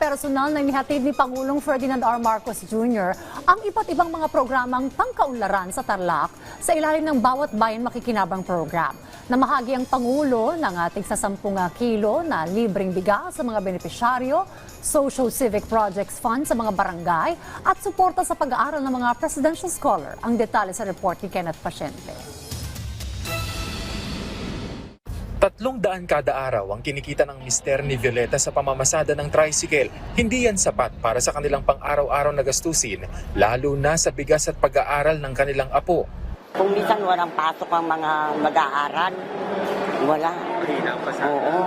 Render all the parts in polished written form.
personal na inihatid ni Pangulong Ferdinand R. Marcos Jr. ang iba't ibang mga programang pangkaunlaran sa Tarlac sa ilalim ng Bawat Bayan Makikinabang program. Namahagi ang Pangulo ng ating sa 10 kilo na libreng bigas sa mga benepisyaryo, Social Civic Projects Fund sa mga barangay at suporta sa pag-aaral ng mga presidential scholar. Ang detalye sa report ni Kenneth Pasyente. 300 kada araw ang kinikita ng mister ni Violeta sa pamamasada ng tricycle. Hindi yan sapat para sa kanilang pang-araw-araw na gastusin, lalo na sa bigas at pag-aaral ng kanilang apo. Kung minsan walang pasok ang mga mag-aaral, wala. Oo.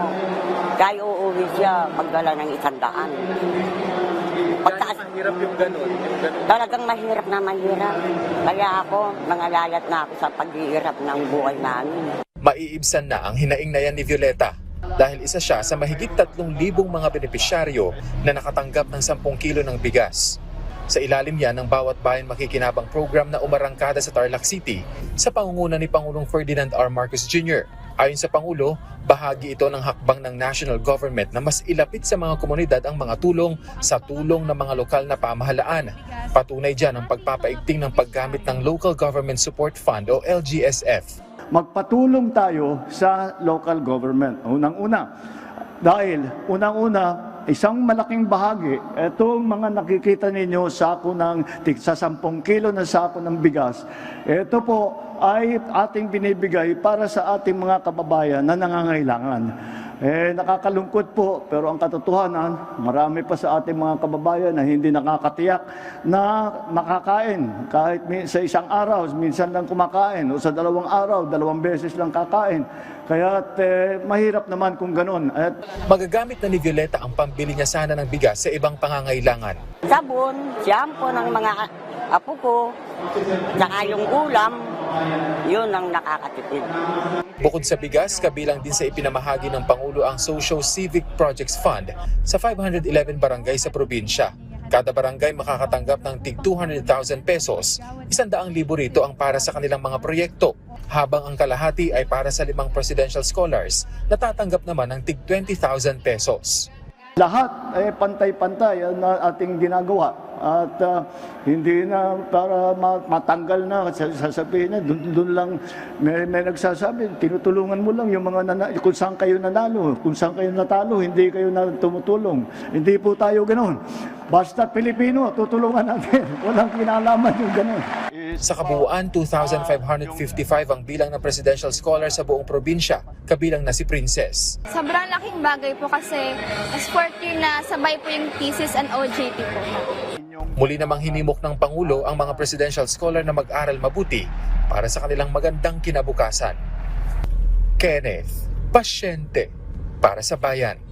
Kaya uuwi siya magdala ng 100. Mahirap yung ganun. Talagang mahirap na mahirap. Kaya ako, nangalayat na ako sa paghihirap ng buhay namin. Maiibsan na ang hinaing na yan ni Violeta dahil isa siya sa mahigit 3,000 mga benepisyaryo na nakatanggap ng 10 kilo ng bigas. Sa ilalim yan ng Bawat Bayan Makikinabang program na umarangkada sa Tarlac City sa pangunguna ni Pangulong Ferdinand R. Marcos Jr. Ayon sa Pangulo, bahagi ito ng hakbang ng national government na mas ilapit sa mga komunidad ang mga tulong sa tulong ng mga lokal na pamahalaan. Patunay dyan ang pagpapaigting ng paggamit ng Local Government Support Fund o LGSF. Magpatulong tayo sa local government. Unang-una, dahil isang malaking bahagi, itong mga nakikita ninyo sako ng sa 10 kilo na sako ng bigas, ito po ay ating binibigay para sa ating mga kababayan na nangangailangan. Nakakalungkot po, pero ang katotohanan, marami pa sa ating mga kababayan na hindi nakakatiyak na makakain. Kahit sa isang araw, minsan lang kumakain, o sa 2 araw, 2 beses lang kakain. Kaya mahirap naman kung ganun. Magagamit na ni Violeta ang pambili niya sana ng bigas sa ibang pangangailangan. Sabon, shampoo ng mga apo ko, saka yung ulam, yun ang nakakatipid. Bukod sa bigas, kabilang din sa ipinamahagi ng Pangulo ang Social Civic Projects Fund sa 511 barangay sa probinsya. Kada barangay makakatanggap ng tig 200,000 pesos. 100,000 rito ang para sa kanilang mga proyekto, habang ang kalahati ay para sa 5 presidential scholars na tatanggap naman ng tig 20,000 pesos. Lahat ay pantay-pantay na ating ginagawa at hindi na para matanggal na sasabihin na doon lang may nagsasabi, tinutulungan mo lang yung mga kung saan kayo nanalo, kung saan kayo natalo, hindi kayo na tumutulong. Hindi po tayo ganoon. Basta Pilipino, tutulungan natin. Walang kinalaman yung ganoon. Sa kabuuan, 2,555 ang bilang ng presidential scholar sa buong probinsya, kabilang na si Princess. Sobrang laking bagay po kasi as 4th year na sabay po yung thesis and OJT po. Muli namang hinimok ng Pangulo ang mga presidential scholar na mag-aral mabuti para sa kanilang magandang kinabukasan. Kenneth Pasyente para sa Bayan.